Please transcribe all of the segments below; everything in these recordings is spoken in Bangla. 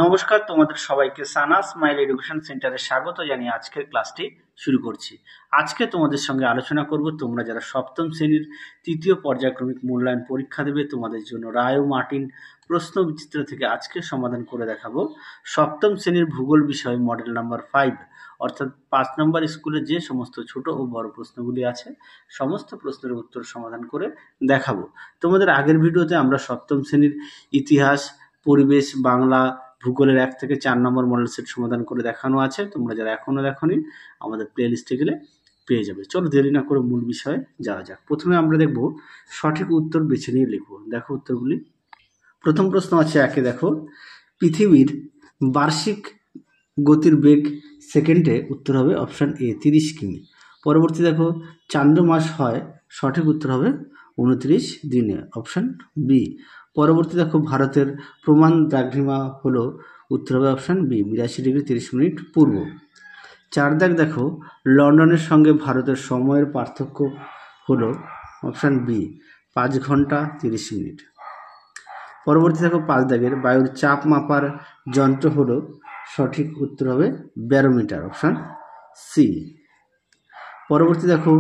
নমস্কার, তোমাদের সবাইকে সানা স্মাইল এডুকেশন সেন্টারে স্বাগত জানিয়ে আজকের ক্লাসটি শুরু করছি। আজকে তোমাদের সঙ্গে আলোচনা করব তোমরা যারা সপ্তম শ্রেণীর তৃতীয় পর্যায়ক্রমিক মূল্যায়ন পরীক্ষা দেবে তোমাদের জন্য রায় ও মার্টিন প্রশ্নবিচিত্র থেকে আজকে সমাধান করে দেখাবো সপ্তম শ্রেণীর ভূগোল বিষয় মডেল নাম্বার 5 অর্থাৎ 5 নম্বর স্কুলে যে সমস্ত ছোট ও বড় প্রশ্নগুলি আছে সমস্ত প্রশ্নের উত্তর সমাধান করে দেখাবো। তোমাদের আগের ভিডিওতে আমরা সপ্তম শ্রেণীর ইতিহাস, পরিবেশ, বাংলা, ভূগোলের 1 থেকে 4 নম্বর মডেল সেট সমাধান করে দেখানো আছে। তোমরা যারা এখনো দেখোনি আমাদের প্লে লিস্টে গেলে পেয়ে যাবে। চলো দেরি না করে মূল বিষয়ে যাওয়া যাক। প্রথমে আমরা দেখব সঠিক উত্তর বেছে নিয়ে লিখব। দেখো উত্তরগুলি। প্রথম প্রশ্ন আছে একে, দেখো পৃথিবীর বার্ষিক গতির বেগ সেকেন্ডে, উত্তর হবে অপশান এ 30 কিমি। পরবর্তী দেখো চান্দ্র মাস হয়, সঠিক উত্তর হবে 29 দিনে, অপশান বি। পরবর্তী দেখো ভারতের প্রমাণ দ্রাঘিমা হলো, উত্তর হবে অপশান বি 82 ডিগ্রি 30 মিনিট পূর্ব। 4 দাগ দেখো লন্ডনের সঙ্গে ভারতের সময়ের পার্থক্য হলো, অপশান বি 5 ঘন্টা 30 মিনিট। পরবর্তী দেখো 5 দাগের বায়ুর চাপ মাপার যন্ত্র হলো, সঠিক উত্তর হবে ব্যারোমিটার, অপশান সি। পরবর্তী দেখো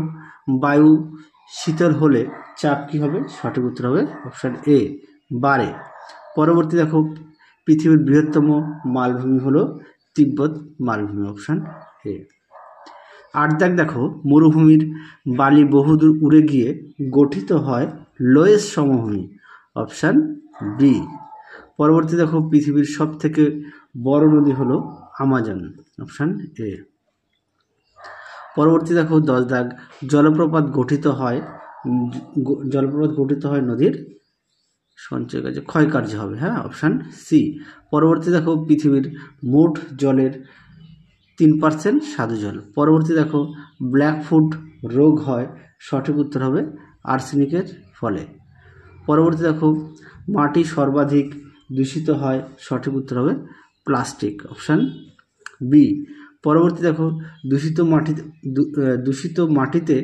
বায়ু শীতল হলে চাপ কি হবে, সঠিক উত্তর হবে অপশান এ বাড়ে। পরবর্তী দেখো পৃথিবীর বৃহত্তম মালভূমি হলো তিব্বত মালভূমি, অপশান এ। 8 দাগ দেখো মরুভূমির বালি বহুদূর উড়ে গিয়ে গঠিত হয় লোয়েস সমভূমি, অপশান বি। পরবর্তী দেখো পৃথিবীর সব থেকে বড় নদী হলো আমাজন, অপশান এ। পরবর্তী দেখো 10 দাগ জলপ্রপাত গঠিত হয় নদীর সঞ্চয় কাজে ক্ষয়কার্য হবে, হ্যাঁ, অপশান সি। পরবর্তী দেখো পৃথিবীর মোট জলের 3% স্বাদু জল। পরবর্তী দেখো ব্ল্যাকফুট রোগ হয়, সঠিক উত্তর হবে আর্সেনিকের ফলে। পরবর্তী দেখো মাটি সর্বাধিক দূষিত হয়, সঠিক উত্তর হবে প্লাস্টিক, অপশান বি। পরবর্তী দেখো দূষিত মাটিতে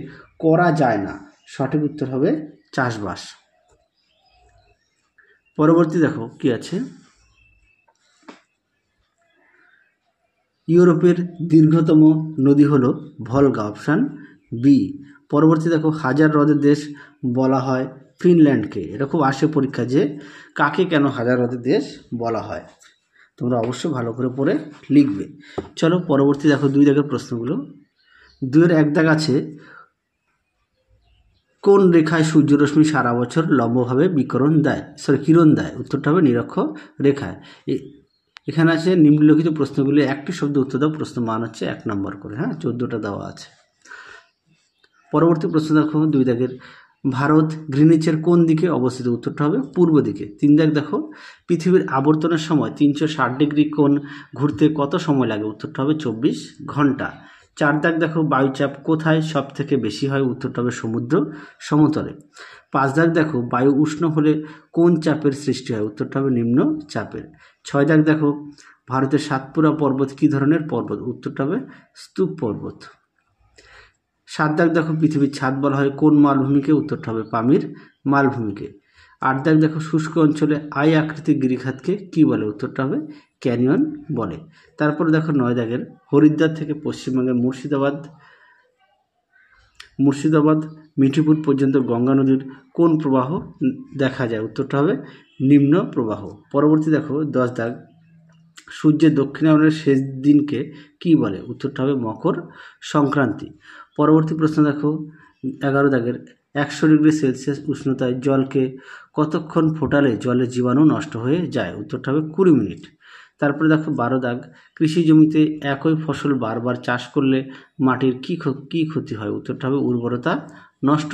করা যায় না, সঠিক উত্তর হবে চাষবাস। পরবর্তী দেখো কি আছে, ইউরোপের দীর্ঘতম নদী হলো ভলগা, অপশান বি। পরবর্তী দেখো হাজার হ্রদের দেশ বলা হয় ফিনল্যান্ডকে। এটা খুব আসে পরীক্ষা যে কাকে কেন হাজার হ্রদের দেশ বলা হয়, তোমরা অবশ্যই ভালো করে পড়ে লিখবে। চলো পরবর্তী দেখো 2 দাগের প্রশ্নগুলো। 2 এর 1 দাগ আছে কোন রেখায় সূর্যরশ্মি সারা বছর লম্বভাবে কিরণ দেয়, উত্তরটা হবে নিরক্ষ রেখায়। এখানে আছে নিম্নলিখিত প্রশ্নগুলি একটি শব্দ উত্তর দাও, প্রশ্ন মান হচ্ছে 1 নম্বর করে, হ্যাঁ, 14টা দেওয়া আছে। পরবর্তী প্রশ্ন দেখো 2 দাগের ভারত গ্রিনিচের কোন দিকে অবস্থিত, উত্তরটা হবে পূর্ব দিকে। 3 দাগ দেখো পৃথিবীর আবর্তনের সময় 360 ডিগ্রি কোণ ঘুরতে কত সময় লাগে, উত্তরটা হবে 24 ঘন্টা। 4 দাগ দেখো বায়ুচাপ কোথায় সব থেকে বেশি হয়, উত্তরটা হবে সমুদ্র সমতলে। 5 দাগ দেখো বায়ু উষ্ণ হলে কোন চাপের সৃষ্টি হয়, উত্তরটা হবে নিম্ন চাপের। 6 দাগ দেখো ভারতের সাতপুরা পর্বত কী ধরনের পর্বত, উত্তরটা হবে স্তূপ পর্বত। 7 দাগ দেখো পৃথিবীর ছাদ বলা হয় কোন মালভূমিকে, উত্তরটা হবে পামির মালভূমিকে। 8 দাগ দেখো শুষ্ক অঞ্চলে আই আকৃতির গিরিখাতকে কি বলে, উত্তরটা হবে ক্যানিয়ন বলে। তারপরে দেখো 9 দাগের হরিদ্বার থেকে পশ্চিমবঙ্গের মুর্শিদাবাদ মিঠিপুর পর্যন্ত গঙ্গা নদীর কোন প্রবাহ দেখা যায়, উত্তরটা হবে নিম্ন প্রবাহ। পরবর্তী দেখো 10 দাগ সূর্যের দক্ষিণায়নের শেষ দিনকে কি বলে, উত্তরটা হবে মকর সংক্রান্তি। পরবর্তী প্রশ্ন দেখো 11 দাগের 100 ডিগ্রি সেলসিয়াস উষ্ণতায় জলকে কতক্ষণ ফোটালে জলের জীবাণু নষ্ট হয়ে যায়, উত্তরটা হবে 20 মিনিট। তারপরে দেখো 12 দাগ কৃষি জমিতে একই ফসল বারবার চাষ করলে মাটির কি ক্ষতি হয়, উত্তরটা হবে উর্বরতা নষ্ট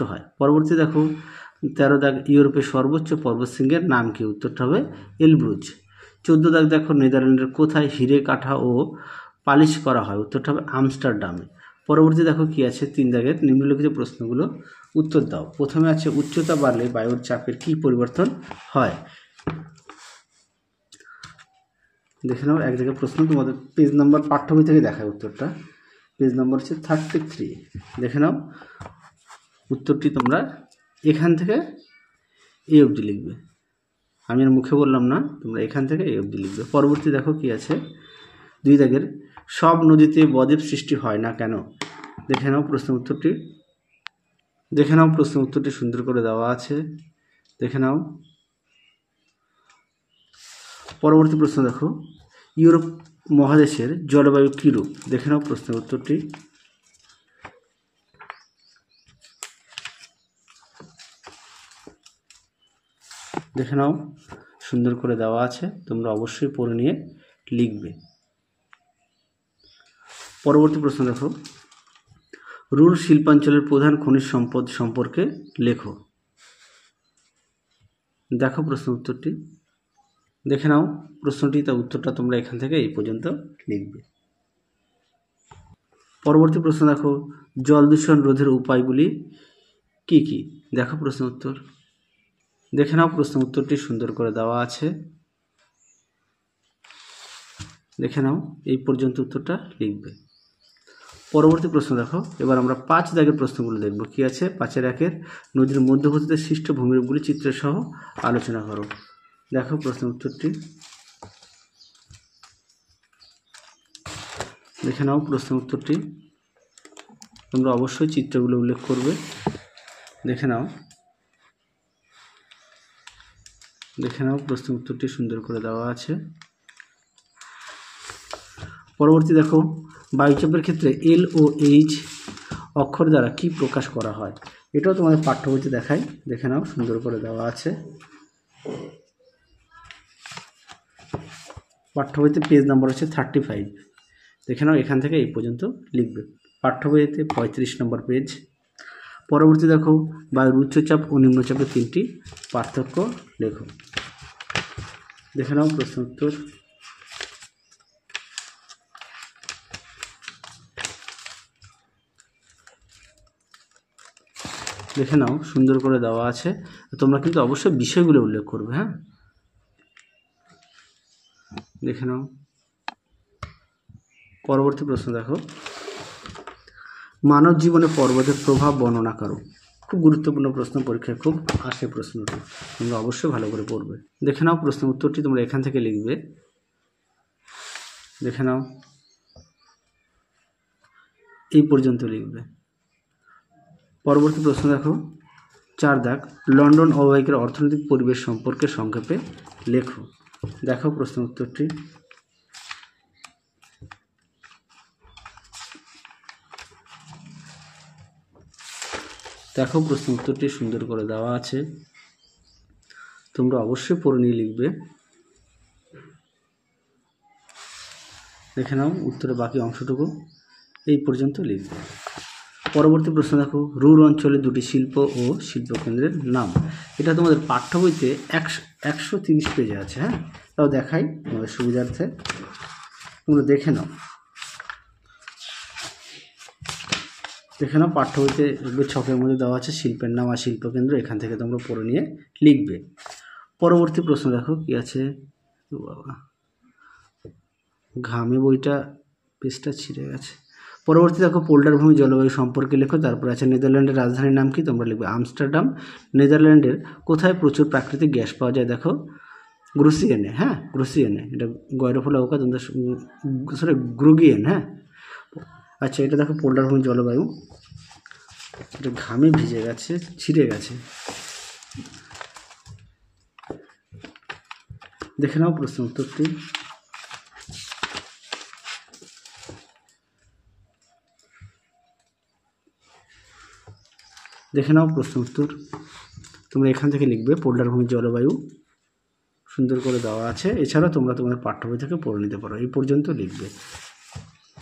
হয়। পরবর্তী দেখো 13 দাগ ইউরোপের সর্বোচ্চ পর্বতশৃঙ্গের নাম কি, উত্তরটা হবে এলব্রুজ। 14 দাগ দেখো নেদারল্যান্ডের কোথায় হিরে কাঠা ও পালিশ করা হয়, উত্তরটা হবে আমস্টারডামে। পরবর্তী দেখো কি আছে 3 দাগের নিম্নলিখিত প্রশ্নগুলো উত্তর দাও। প্রথমে আছে উচ্চতা বাড়লে বায়ুর চাপের কি পরিবর্তন হয়, দেখে নাও 1 দাগের প্রশ্ন, তোমাদের পেজ নাম্বার পাঠ্য বই থেকে দেখায় উত্তরটা, পেজ নাম্বার হচ্ছে 33। দেখে নাও উত্তরটি তোমরা এখান থেকে এই অবধি লিখবে। আমি আর মুখে বললাম না, তোমরা এখান থেকে এই অবধি লিখবে। পরবর্তী দেখো কি আছে, 2 দাগের, সব নদীতে বদ্বীপ সৃষ্টি হয় না কেন? দেখে নাও প্রশ্ন উত্তরটি, সুন্দর করে দেওয়া আছে, দেখে নাও। পরবর্তী প্রশ্ন দেখো, ইউরোপ মহাদেশের জলবায়ু কিরূপ? দেখে নাও প্রশ্নের উত্তরটি। দেখে নাও, সুন্দর করে দেওয়া আছে, তোমরা অবশ্যই পড়ে নিয়ে লিখবে। পরবর্তী প্রশ্ন দেখো, রুর শিল্পাঞ্চলের প্রধান খনিজ সম্পদ সম্পর্কে লেখো। দেখো প্রশ্ন উত্তরটি, দেখে নাও প্রশ্নটি, তার উত্তরটা তোমরা এখান থেকে এই পর্যন্ত লিখবে। পরবর্তী প্রশ্ন দেখো, জল দূষণ রোধের উপায়গুলি কি কি? দেখো প্রশ্ন উত্তর, দেখে নাও প্রশ্ন উত্তরটি, সুন্দর করে দেওয়া আছে, দেখে নাও, এই পর্যন্ত উত্তরটা লিখবে। পরবর্তী প্রশ্ন দেখো, এবার আমরা 5 দাগের প্রশ্নগুলো দেখব। কি আছে? 5-এর 1-এর, নদীর মধ্যবর্তীতে সৃষ্ট ভূমিরূপগুলি চিত্র সহ আলোচনা করো। দেখো প্রশ্ন উত্তরটি, দেখে নাও প্রশ্ন উত্তরটি, তোমরা অবশ্যই চিত্রগুলো উল্লেখ করবে। দেখে নাও, প্রশ্ন উত্তরটি সুন্দর করে দেওয়া আছে। পরবর্তী দেখো, বায়ুচাপের ক্ষেত্রে এল ও এইচ অক্ষর দ্বারা কি প্রকাশ করা হয়? এটাও তোমাদের পাঠ্য বইতে দেখাই, দেখে নাও, সুন্দর করে দেওয়া আছে। পাঠ্য বইতে পেজ নাম্বার হচ্ছে 35। দেখে নাও, এখান থেকে এই পর্যন্ত লিখবে। পাঠ্য বইতে 35 নম্বর পেজ। পরবর্তী দেখো, বায়ুর উচ্চচাপ ও নিম্নচাপের 3টি পার্থক্য লেখো। দেখে নাও প্রশ্ন উত্তর, দেখে নাও, সুন্দর করে দেওয়া আছে, তোমরা কিন্তু অবশ্যই বিষয়গুলো উল্লেখ করবে। হ্যাঁ, দেখে নাও। পরবর্তী প্রশ্ন দেখো, মানব জীবনে পর্বতের প্রভাব বর্ণনা করো। খুব গুরুত্বপূর্ণ প্রশ্ন, পরীক্ষায় খুব আসে প্রশ্নটি, তোমরা অবশ্যই ভালো করে পড়বে। দেখে নাও প্রশ্ন উত্তরটি, তোমরা এখান থেকে লিখবে। দেখে নাও, এই পর্যন্ত লিখবে। পরবর্তী প্রশ্ন দেখো, 4 দাগ, লন্ডন অববাহিকার অর্থনৈতিক পরিবেশ সম্পর্কে সংক্ষেপে লেখো। দেখো প্রশ্ন উত্তরটি, সুন্দর করে দেওয়া আছে, তোমরা অবশ্যই পড়ে নিয়ে লিখবে। দেখে নাও উত্তরের বাকি অংশটুকু এই পর্যন্ত লিখবে। পরবর্তী প্রশ্ন দেখো, রুর অঞ্চলে 2টি শিল্প ও শিল্পকেন্দ্রের নাম। এটা তোমাদের পাঠ্য বইতে 130 পেজে আছে। হ্যাঁ, তাও দেখাই তোমাদের সুবিধার্থে, তোমরা দেখে নাও। পাঠ্য বইতে 6-এর মধ্যে দেওয়া আছে শিল্পের নাম আর শিল্পকেন্দ্র, এখান থেকে তোমরা পড়ে নিয়ে লিখবে। পরবর্তী প্রশ্ন দেখো, কি আছে? বাবা, ঘামে বইটা পেজটা ছিঁড়ে গেছে। পরবর্তী দেখো, পোল্ডার ভূমি জলবায়ু সম্পর্কে লেখো। তারপর আছে নেদারল্যান্ডের রাজধানীর নাম কি? তোমরা লিখবে আমস্টারডাম। নেদারল্যান্ডের কোথায় প্রচুর প্রাকৃতিক গ্যাস পাওয়া যায়? দেখো গ্রুসিয়েনে। হ্যাঁ, গ্রুসিয়েনে, এটা গয়রফলা ওকা তোমরা সরি গ্রুগিয়েন। হ্যাঁ, আচ্ছা, এটা দেখো পোল্ডার ভূমি জলবায়ু, এটা ঘামে ভিজে গেছে, ছিঁড়ে গেছে। দেখে নাও প্রশ্ন উত্তরটি, তোমরা এখান থেকে লিখবে পোল্ডার ভূমির জলবায়ু, সুন্দর করে দেওয়া আছে। এছাড়া তোমরা তোমাদের পাঠ্য বই থেকে পড়ে নিতে পারো, এই পর্যন্ত লিখবে।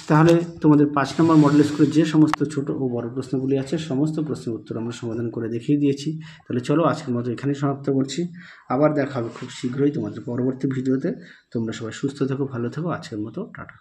তাহলে তোমাদের 5 নম্বর মডেল স্কুলের যে সমস্ত ছোট ও বড় প্রশ্নগুলি আছে, সমস্ত প্রশ্নের উত্তর আমরা সমাধান করে দেখিয়ে দিয়েছি। তাহলে চলো আজকের মতো এখানেই সমাপ্ত করছি। আবার দেখা হবে খুব শীঘ্রই তোমাদের পরবর্তী ভিডিওতে। তোমরা সবাই সুস্থ থেকো, ভালো থেকো। আজকের মতো টাটা।